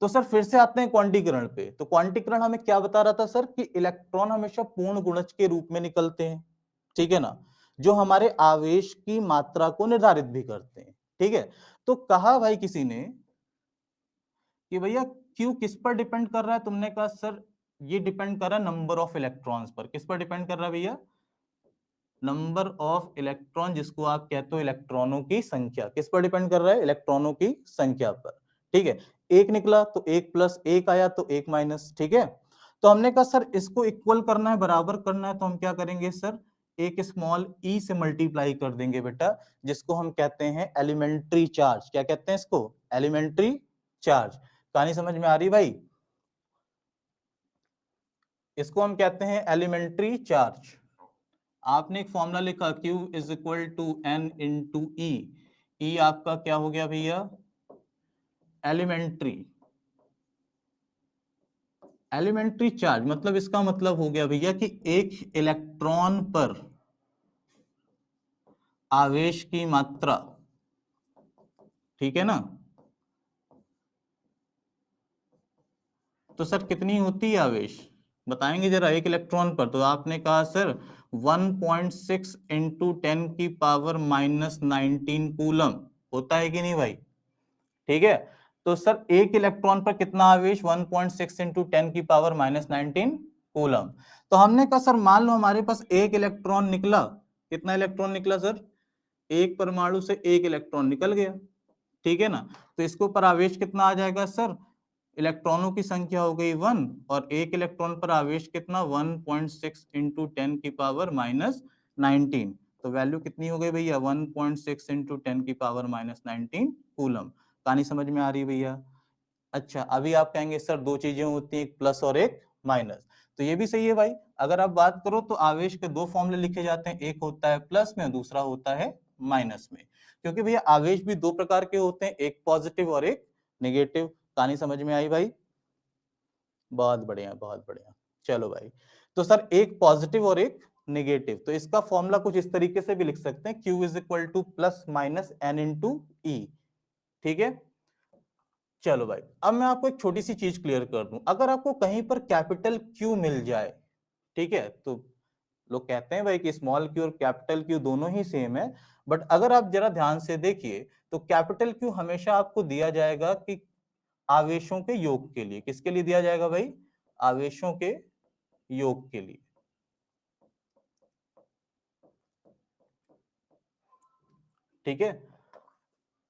तो सर फिर से आते हैं क्वांटीकरण पे, तो क्वांटीकरण हमें क्या बता रहा था सर? कि इलेक्ट्रॉन हमेशा पूर्ण गुणज के रूप में निकलते हैं, ठीक है ना, जो हमारे आवेश की मात्रा को निर्धारित भी करते हैं। ठीक है, तो कहा भाई किसी ने कि भैया क्यू किस पर डिपेंड कर रहा है? तुमने कहा सर ये डिपेंड कर रहा है नंबर ऑफ इलेक्ट्रॉन्स पर। किस पर डिपेंड कर रहा है भैया? नंबर ऑफ इलेक्ट्रॉन, जिसको आप कहते हो इलेक्ट्रॉनों की संख्या। किस पर डिपेंड कर रहा है? इलेक्ट्रॉनों की संख्या पर। ठीक है, एक निकला तो एक प्लस, एक आया तो एक माइनस। ठीक है, तो हमने कहा सर इसको इक्वल करना है, बराबर करना है, तो हम क्या करेंगे सर? एक स्मॉल ई से मल्टीप्लाई कर देंगे बेटा, जिसको हम कहते हैं एलिमेंट्री चार्ज। क्या कहते हैं इसको? Elementary charge. कहानी समझ में आ रही भाई? इसको हम कहते हैं एलिमेंट्री चार्ज। आपने एक फॉर्मूला लिखा Q is equal to N into E. E आपका क्या हो गया भैया? एलिमेंट्री। एलिमेंट्री चार्ज मतलब इसका मतलब हो गया भैया कि एक इलेक्ट्रॉन पर आवेश की मात्रा, ठीक है ना, तो सर कितनी होती है आवेश? बताएंगे जरा एक इलेक्ट्रॉन पर। तो आपने कहा सर 1.6 इंटू 10 की पावर माइनस 19 कूलम होता है कि नहीं भाई? ठीक है, तो सर एक इलेक्ट्रॉन पर कितना आवेश? 1.6 इंटू 10 की पावर माइनस 19 कूलम। तो हमने कहा सर मान लो हमारे पास एक इलेक्ट्रॉन निकला। कितना इलेक्ट्रॉन निकला सर? एक परमाणु से एक इलेक्ट्रॉन निकल गया, ठीक है ना, तो इसके ऊपर आवेश कितना आ जाएगा सर? इलेक्ट्रॉनों की संख्या हो गई 1, और एक इलेक्ट्रॉन पर आवेश कितना? 1.6 इंटू 10 की पावर माइनस 19। तो वैल्यू कितनी हो गई भैया? 1.6 इंटू 10 की पावर माइनस 19 कूलम। कहानी समझ में आ रही है भैया? अच्छा, अभी आप कहेंगे सर दो चीजें होती हैं, एक प्लस और एक माइनस। तो ये भी सही है भाई। अगर आप बात करो तो आवेश के दो फॉर्मूले लिखे जाते हैं, एक होता है प्लस में, दूसरा होता है माइनस में। क्योंकि भैया आवेश भी दो प्रकार के होते हैं, एक पॉजिटिव और एक नेगेटिव। कहानी समझ में आई भाई? बहुत बढ़िया, बहुत बढ़िया। चलो भाई, तो सर एक पॉजिटिव और एक नेगेटिव, तो इसका फॉर्मूला कुछ इस तरीके से भी लिख सकते हैं, Q is equal to plus minus N into E. ठीक है, चलो भाई अब मैं आपको एक छोटी सी चीज क्लियर कर दूं। अगर आपको कहीं पर कैपिटल क्यू मिल जाए, ठीक है, तो लोग कहते हैं भाई कि स्मॉल क्यू और कैपिटल क्यू दोनों ही सेम है, बट अगर आप जरा ध्यान से देखिए तो कैपिटल क्यू हमेशा आपको दिया जाएगा कि आवेशों के योग के लिए। किसके लिए दिया जाएगा भाई? आवेशों के योग के लिए। ठीक है,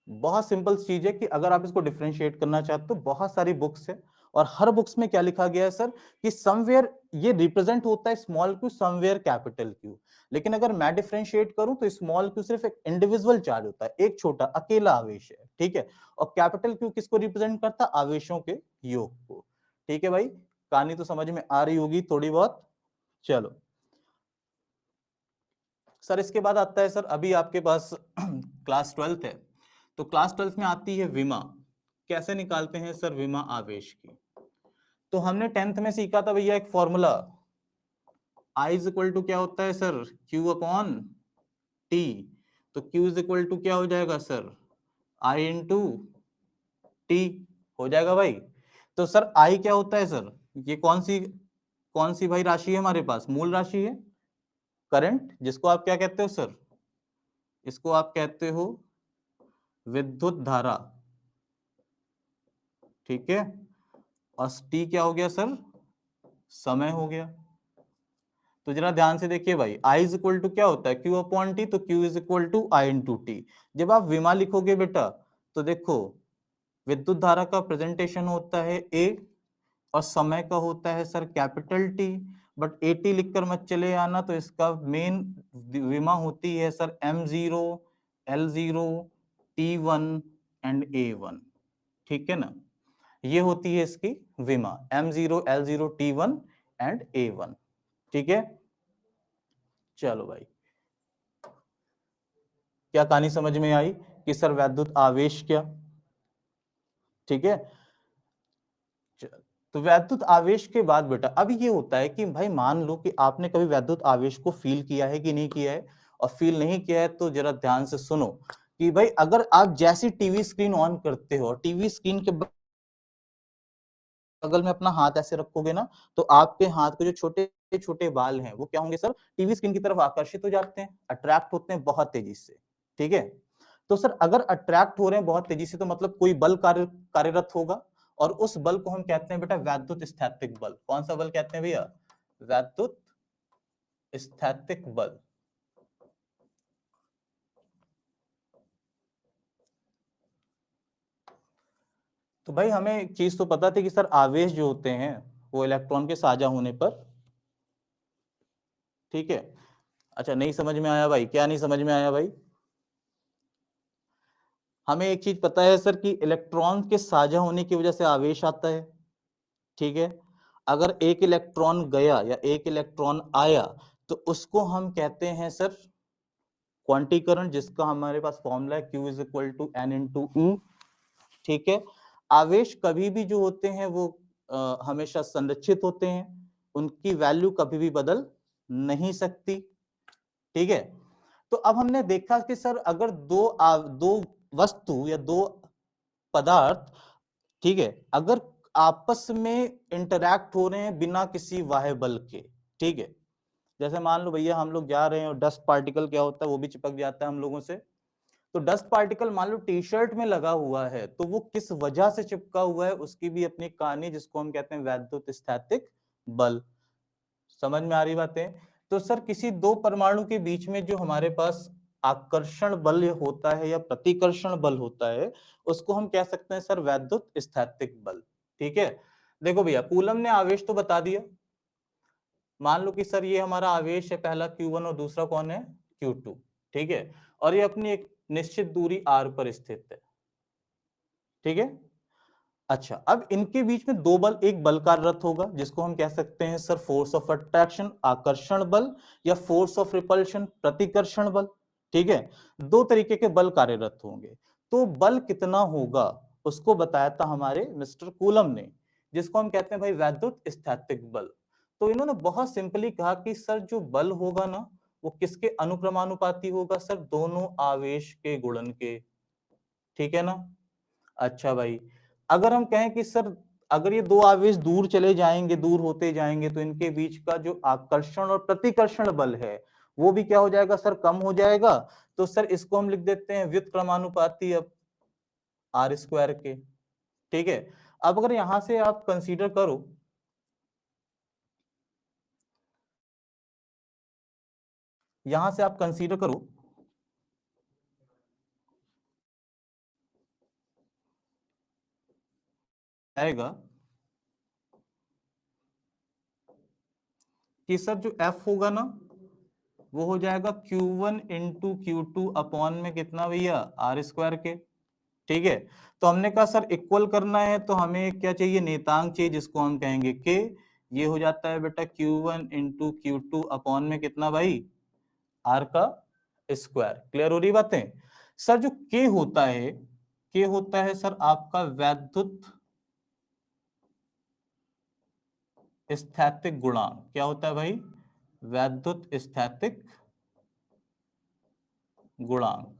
बहुत सिंपल चीज है कि अगर आप इसको डिफरेंशिएट करना चाहते हो, बहुत सारी बुक्स है और हर बुक्स में क्या लिखा गया है सर? कि समवेयर ये रिप्रेजेंट होता है small Q, somewhere capital Q. लेकिन अगर मैं डिफरेंशिएट करूं तो स्मॉल क्यू सिर्फ एक इंडिविजुअल चार्ज होता है, एक छोटा अकेला आवेश है, ठीक है, और कैपिटल क्यू किसको रिप्रेजेंट करता है? आवेशों के योग को। ठीक है भाई, कहानी तो समझ में आ रही होगी थोड़ी बहुत। चलो सर इसके बाद आता है सर, अभी आपके पास क्लास 12th है, तो क्लास 12th में आती है विमा। कैसे निकालते हैं सर विमा आवेश की? तो हमने 10th में सीखा था भैया एक formula, I is equal to क्या होता है सर? Q upon T. तो क्यू इज इक्वल टू क्या हो जाएगा सर? आई इंटू टी। हो जाएगा भाई। तो सर आई क्या होता है सर, ये कौन सी भाई राशि है हमारे पास, मूल राशि है, करंट, जिसको आप क्या कहते हो सर, इसको आप कहते हो विद्युत धारा, ठीक है। और टी क्या हो गया सर, समय हो गया। तो जरा ध्यान से देखिए भाई, आई इज इक्वल टू क्या होता है, क्यू अपॉन टी, तो Q is equal to I into T. जब आप विमा लिखोगे बेटा, तो देखो विद्युत धारा का प्रेजेंटेशन होता है ए, और समय का होता है sir capital T. But A T लिखकर मत चले आना, तो इसका मेन विमा होती है sir M0, L0, T1 and A1, ठीक है ना। ये होती है इसकी विमा, M0, L0, T1 and A1, ठीक है। चलो भाई, क्या कहानी समझ में आई कि सर वैद्युत आवेश क्या, ठीक है। तो वैद्युत आवेश के बाद बेटा अब ये होता है कि भाई मान लो कि आपने कभी वैद्युत आवेश को फील किया है कि नहीं किया है, और फील नहीं किया है तो जरा ध्यान से सुनो कि भाई अगर आप जैसी टीवी स्क्रीन ऑन करते हो, टीवी स्क्रीन के बगल में अपना हाथ ऐसे रखोगे ना, तो आपके हाथ के जो छोटे छोटे बाल हैं वो क्या होंगे सर, टीवी स्क्रीन की तरफ आकर्षित हो जाते हैं, अट्रैक्ट होते हैं बहुत तेजी से, ठीक है। तो सर अगर अट्रैक्ट हो रहे हैं बहुत तेजी से, तो मतलब कोई बल कार्यरत होगा, और उस बल को हम कहते हैं बेटा वैद्युत स्थैतिक बल। कौन सा बल कहते हैं भैया, वैद्युत स्थैतिक बल। तो भाई हमें एक चीज तो पता थी कि सर आवेश जो होते हैं वो इलेक्ट्रॉन के साझा होने पर, ठीक है। अच्छा नहीं समझ में आया भाई, क्या नहीं समझ में आया भाई, हमें एक चीज पता है सर कि इलेक्ट्रॉन के साझा होने की वजह से आवेश आता है, ठीक है। अगर एक इलेक्ट्रॉन गया या एक इलेक्ट्रॉन आया, तो उसको हम कहते हैं सर क्वांटीकरण, जिसका हमारे पास फॉर्मूला है Q is equal to N into E, ठीक है। आवेश कभी भी जो होते हैं वो हमेशा संरक्षित होते हैं, उनकी वैल्यू कभी भी बदल नहीं सकती, ठीक है। तो अब हमने देखा कि सर अगर दो वस्तु या दो पदार्थ, ठीक है, अगर आपस में इंटरैक्ट हो रहे हैं बिना किसी बाह्य बल के, ठीक है। जैसे मान लो भैया हम लोग जा रहे हैं और डस्ट पार्टिकल क्या होता है, वो भी चिपक जाता है हम लोगों से। तो डस्ट पार्टिकल मान लो टी शर्ट में लगा हुआ है, तो वो किस वजह से चिपका हुआ है उसकी भी अपनी कहानी, जिसको हम कहते हैं वैद्युत स्थैतिक बल। समझ में आ रही बातें। तो सर किसी दो परमाणु के बीच में जो हमारे पास आकर्षण बल होता है या प्रतिकर्षण बल होता है, उसको हम कह सकते हैं सर वैद्युत स्थैतिक बल, ठीक है। देखो भैया कूलम ने आवेश तो बता दिया, मान लो कि सर ये हमारा आवेश है पहला Q1 और दूसरा कौन है Q2, ठीक है। और ये अपनी एक निश्चित दूरी r पर स्थित है, ठीक है। अच्छा अब इनके बीच में दो बल, एक बल कार्यरत होगा जिसको हम कह सकते हैं सर फोर्स ऑफ अट्रैक्शन आकर्षण बल, या फोर्स ऑफ रिपल्शन प्रतिकर्षण बल, ठीक है। दो तरीके के बल कार्यरत होंगे। तो बल कितना होगा उसको बताया था हमारे मिस्टर कूलम ने, जिसको हम कहते हैं भाई वैद्युत स्थैतिक बल। तो इन्होंने बहुत सिंपली कहा कि सर जो बल होगा ना, वो किसके अनुक्रमानुपाती होगा सर, दोनों आवेश के गुणन के, ठीक है ना। अच्छा भाई, अगर हम कहें कि सर अगर ये दो आवेश दूर चले जाएंगे, दूर होते जाएंगे, तो इनके बीच का जो आकर्षण और प्रतिकर्षण बल है वो भी क्या हो जाएगा सर, कम हो जाएगा। तो सर इसको हम लिख देते हैं व्युत्क्रमानुपाती अब आर स्क्वायर के, ठीक है। अब अगर यहां से आप कंसीडर करो, यहां से आप कंसीडर करो आएगा कि सर जो F होगा ना, वो हो जाएगा Q1 इंटू Q2 अपॉन में कितना भैया, आर स्क्वायर के, ठीक है। तो हमने कहा सर इक्वल करना है तो हमें क्या चाहिए, नेतांक चाहिए, जिसको हम कहेंगे के। ये हो जाता है बेटा Q1 इंटू Q2 अपॉन में कितना भाई, आर का स्क्वायर। क्लियर हो रही बातें। सर जो के होता है, के होता है सर आपका वैद्युत स्थैतिक गुणांक। क्या होता है भाई, वैद्युत स्थैतिक गुणांक,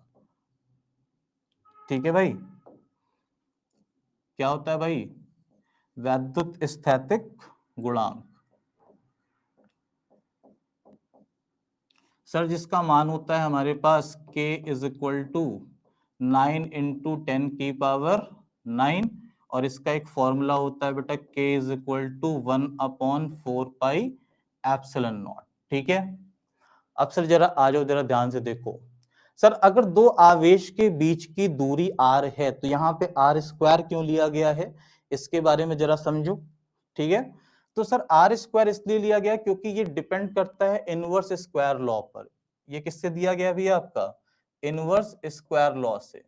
ठीक है भाई। क्या होता है भाई, वैद्युत स्थैतिक गुणांक। सर जिसका मान होता है हमारे पास k is equal to 9 into 10⁻⁹, और इसका एक फॉर्मूला होता है बेटा k इज इक्वल टू 1/4πε0। ठीक है, अब सर जरा आ जाओ, जरा ध्यान से देखो। सर अगर दो आवेश के बीच की दूरी r है तो यहाँ पे r² क्यों लिया गया है, इसके बारे में जरा समझो। ठीक है, तो सर r² इसलिए लिया गया क्योंकि ये डिपेंड करता है इनवर्स स्क्वायर लॉ पर। ये किससे दिया गया भैया, आपका इनवर्स स्क्वायर लॉ से।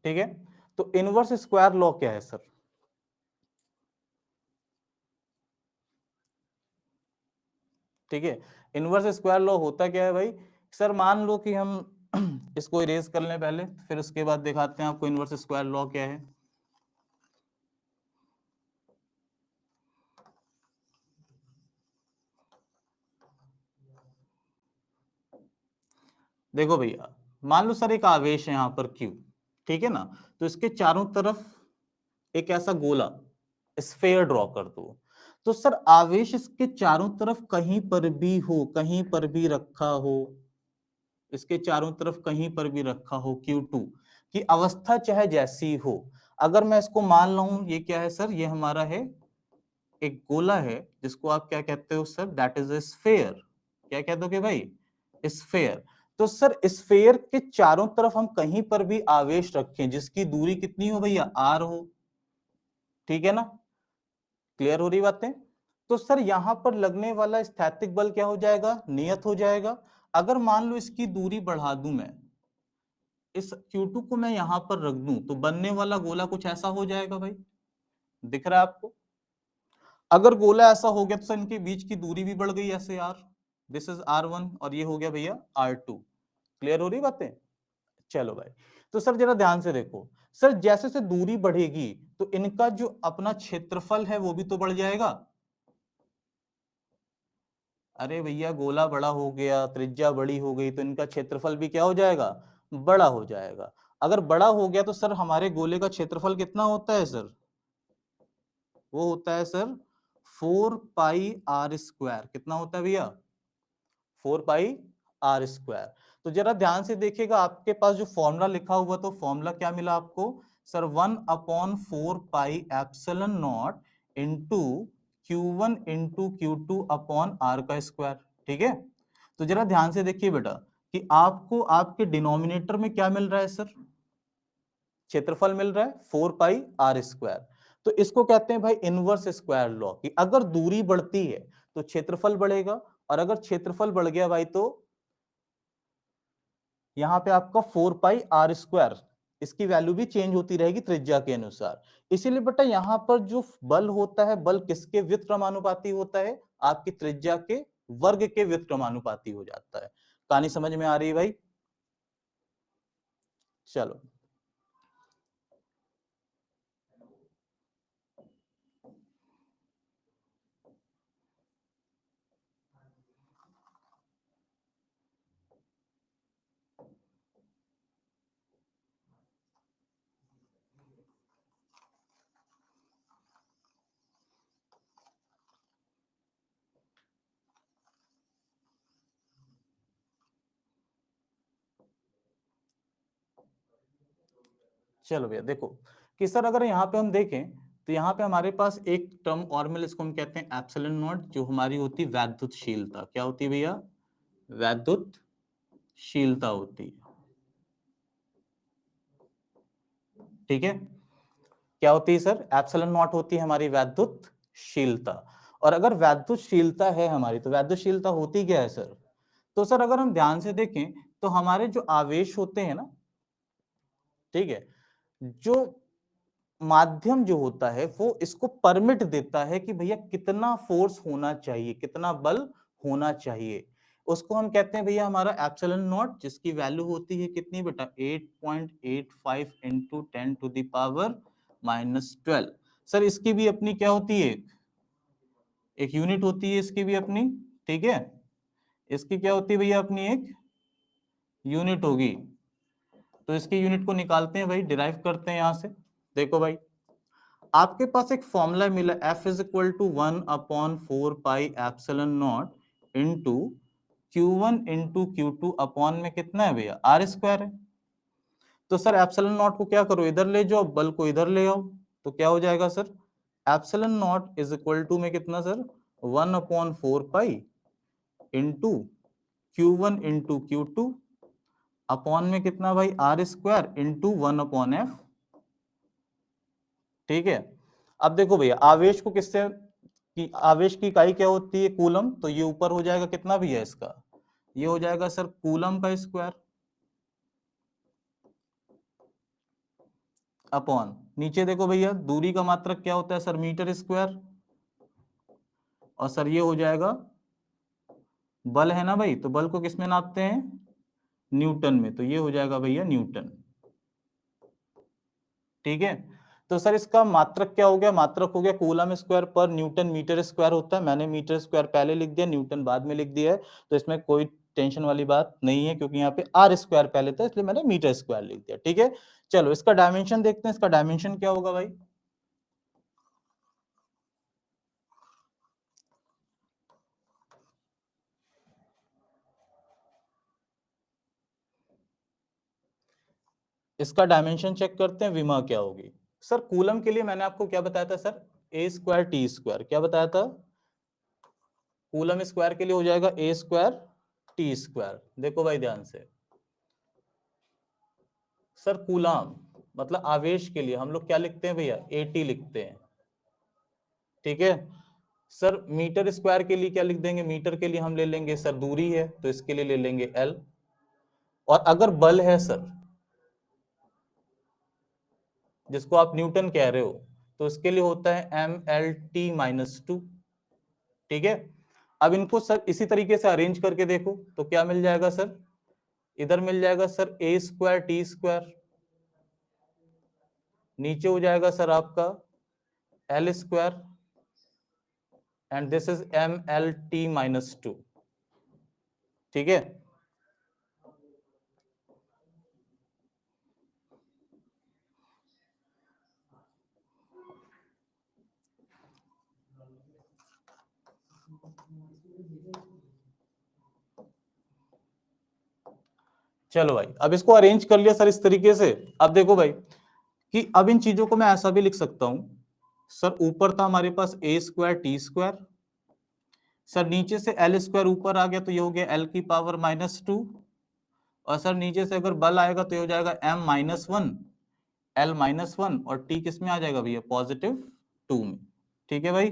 ठीक है, तो इनवर्स स्क्वायर लॉ क्या है सर, ठीक है, इनवर्स स्क्वायर लॉ होता क्या है भाई। सर मान लो कि हम इसको इरेज कर लें पहले, फिर उसके बाद दिखाते हैं आपको इनवर्स स्क्वायर लॉ क्या है। देखो भैया, मान लो सर एक आवेश है यहाँ पर Q, ठीक है ना, तो इसके चारों तरफ एक ऐसा गोला स्फेयर ड्रॉ कर दो। तो सर आवेश इसके चारों तरफ कहीं पर भी हो, कहीं पर भी रखा हो, इसके चारों तरफ कहीं पर भी रखा हो Q2 की अवस्था चाहे जैसी हो, अगर मैं इसको मान लूं ये क्या है सर, ये हमारा है एक गोला है, जिसको आप क्या कहते हो sir, that is a sphere. क्या कह दोगे भाई, स्फेयर। तो सर स्फेयर के चारों तरफ हम कहीं पर भी आवेश रखें जिसकी दूरी कितनी हो भैया, r हो। ठीक है ना, क्लियर हो रही बातें। तो सर यहां पर लगने वाला स्थैतिक बल क्या हो जाएगा, नियत हो जाएगा। अगर मान लो इसकी दूरी बढ़ा दूं मैं, इस Q2 को मैं यहां पर रख दूं, तो बनने वाला गोला कुछ ऐसा हो जाएगा भाई, दिख रहा है आपको। अगर गोला ऐसा हो गया तो सर इनके बीच की दूरी भी बढ़ गई ऐसे r, दिस इज r1 और ये हो गया भैया r2। क्लियर हो रही बातें, चलो भाई। तो सर जरा ध्यान से देखो, सर जैसे से दूरी बढ़ेगी तो इनका जो अपना क्षेत्रफल है वो भी तो बढ़ जाएगा। अरे भैया गोला बड़ा हो गया, त्रिज्या बड़ी हो गई, तो इनका क्षेत्रफल भी क्या हो जाएगा, बड़ा हो जाएगा। अगर बड़ा हो गया तो सर हमारे गोले का क्षेत्रफल कितना होता है सर, वो होता है सर 4πr²। कितना होता है भैया, 4πr²। तो जरा ध्यान से देखिएगा, आपके पास जो फॉर्मूला लिखा हुआ तो फॉर्मूला क्या मिला आपको sir, 1/4πε0 into Q1 into Q2 upon r का स्क्वायर। ठीक है, तो जरा ध्यान से देखिए बेटा कि आपको आपके डिनोमिनेटर में क्या मिल रहा है सर, क्षेत्रफल मिल रहा है 4πr²। तो इसको कहते हैं भाई इनवर्स स्क्वायर लॉ, कि अगर दूरी बढ़ती है तो क्षेत्रफल बढ़ेगा, और अगर क्षेत्रफल बढ़ गया भाई तो यहां पे आपका 4πr², इसकी वैल्यू भी चेंज होती रहेगी त्रिज्या के अनुसार। इसीलिए बेटा यहां पर जो बल होता है, बल किसके व्युत्क्रमानुपाती होता है, आपकी त्रिज्या के वर्ग के व्युत्क्रमानुपाती हो जाता है। कहानी समझ में आ रही है भाई, चलो। चलो भैया देखो कि सर अगर यहाँ पे हम देखें तो यहाँ पे हमारे पास एक टर्म और मिल, इसको हम कहते हैं एप्सिलॉन नॉट, जो हमारी होती है वैद्युतशीलता। क्या होती है भैया, वैद्युतशीलता होती है। ठीक है, क्या होती है सर, एप्सिलॉन नॉट होती है हमारी वैद्युतशीलता। और अगर वैद्युतशीलता है हमारी, तो वैद्युतशीलता होती क्या है सर, तो सर अगर हम ध्यान से देखें तो हमारे जो आवेश होते हैं ना, ठीक है, जो माध्यम जो होता है वो इसको परमिट देता है कि भैया कितना फोर्स होना चाहिए, कितना बल होना चाहिए, उसको हम कहते हैं भैया हमारा एप्सिलॉन नॉट, जिसकी वैल्यू होती है कितनी बेटा, 8.85 इंटू 10⁻⁻12। सर इसकी भी अपनी क्या होती है, एक यूनिट होती है इसकी भी अपनी। ठीक है, इसकी क्या होती है भैया, अपनी एक यूनिट होगी। तो इसकी यूनिट को निकालते हैं भाई, डिराइव करते हैं यहां से। देखो भाई, आपके पास एक फॉर्मूला मिला, F is equal to 1/4 pi epsilon naught into Q1 into Q2 upon में कितना है भैया, R स्क्वायर है। तो सर एप्सिलॉन नॉट को क्या करो, इधर ले जाओ, बल को इधर ले आओ, तो क्या हो जाएगा sir, epsilon naught is equal to में कितना sir, 1/4 pi into Q1 into Q2 upon में कितना भाई, R स्क्वायर इंटू 1/f। ठीक है। अब देखो भैया, आवेश को किससे, कि आवेश की इकाई क्या होती है, कूलम, तो ये ऊपर हो जाएगा कितना भी है इसका, ये हो जाएगा सर कूलम का स्क्वायर अपॉन, नीचे देखो भैया दूरी का मात्रक क्या होता है सर, मीटर स्क्वायर, और सर ये हो जाएगा बल है ना भाई, तो बल को किसमें नापते हैं, न्यूटन में, तो ये हो जाएगा भैया न्यूटन। ठीक है। तो सर इसका मात्रक क्या हो गया, मात्रक हो गया कूलम स्क्वायर पर न्यूटन मीटर स्क्वायर होता है। मैंने मीटर स्क्वायर पहले लिख दिया, न्यूटन बाद में लिख दिया है, तो इसमें कोई टेंशन वाली बात नहीं है, क्योंकि यहाँ पे आर स्क्वायर पहले था, इसलिए मैंने मीटर स्क्वायर लिख दिया। ठीक है। चलो इसका डायमेंशन देखते हैं, इसका डायमेंशन क्या होगा भाई, इसका डायमेंशन चेक करते हैं, विमा क्या होगी। सर कूलम के लिए मैंने आपको क्या बताया था सर, ए स्क्वायर टी स्क्वायर, क्या बताया था, कूलम स्क्वायर के लिए हो जाएगा ए स्क्वायर टी स्क्वायर। देखो भाई ध्यान से, सर कूलम मतलब आवेश के लिए हम लोग क्या लिखते हैं भैया, एटी लिखते हैं। ठीक है। सर मीटर स्क्वायर के लिए क्या लिख देंगे, मीटर के लिए हम ले लेंगे सर दूरी है, तो इसके लिए ले लेंगे एल। और अगर बल है सर, जिसको आप न्यूटन कह रहे हो, तो इसके लिए होता है MLT-2। ठीक है। अब इनको सर इसी तरीके से अरेंज करके देखो, तो क्या मिल जाएगा सर, इधर मिल जाएगा सर ए स्क्वायर टी स्क्वायर, नीचे हो जाएगा सर आपका L square, and this is MLT-2। ठीक है। चलो भाई, अब इसको अरेंज कर लिया सर इस तरीके से। अब देखो भाई कि अब इन चीजों को मैं ऐसा भी लिख सकता हूं, सर ऊपर था हमारे पास ए स्क्वायर टी स्क्वायर, सर नीचे से एल स्क्वायर ऊपर आ गया, तो ये हो गया L⁻², और सर नीचे से अगर बल आएगा तो ये हो जाएगा M-1 L-1, और टी किस में आ जाएगा भैया, +2 में। ठीक है भाई।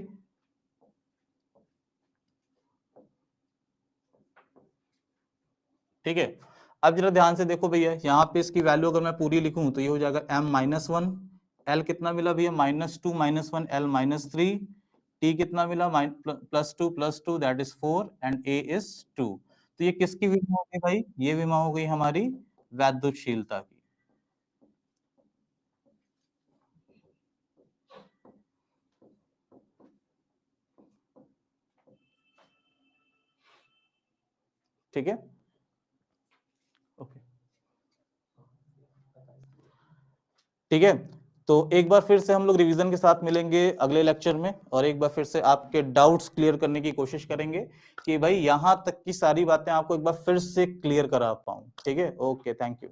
ठीक है। अब जरा ध्यान से देखो भैया, यहाँ पे इसकी वैल्यू अगर मैं पूरी लिखूं तो ये हो जाएगा M-1, L कितना मिला भैया, -2 -1 L-3, T कितना मिला, +2 that is 4, and A is 2। तो ये किसकी विमा हो गई भाई, ये विमा हो गई हमारी वैद्युतशीलता की। ठीक है। ओके। ठीक है। तो एक बार फिर से हम लोग रिवीजन के साथ मिलेंगे अगले लेक्चर में, और एक बार फिर से आपके डाउट्स क्लियर करने की कोशिश करेंगे कि भाई यहां तक की सारी बातें आपको एक बार फिर से क्लियर करा पाऊं। ठीक है। Okay, thank you.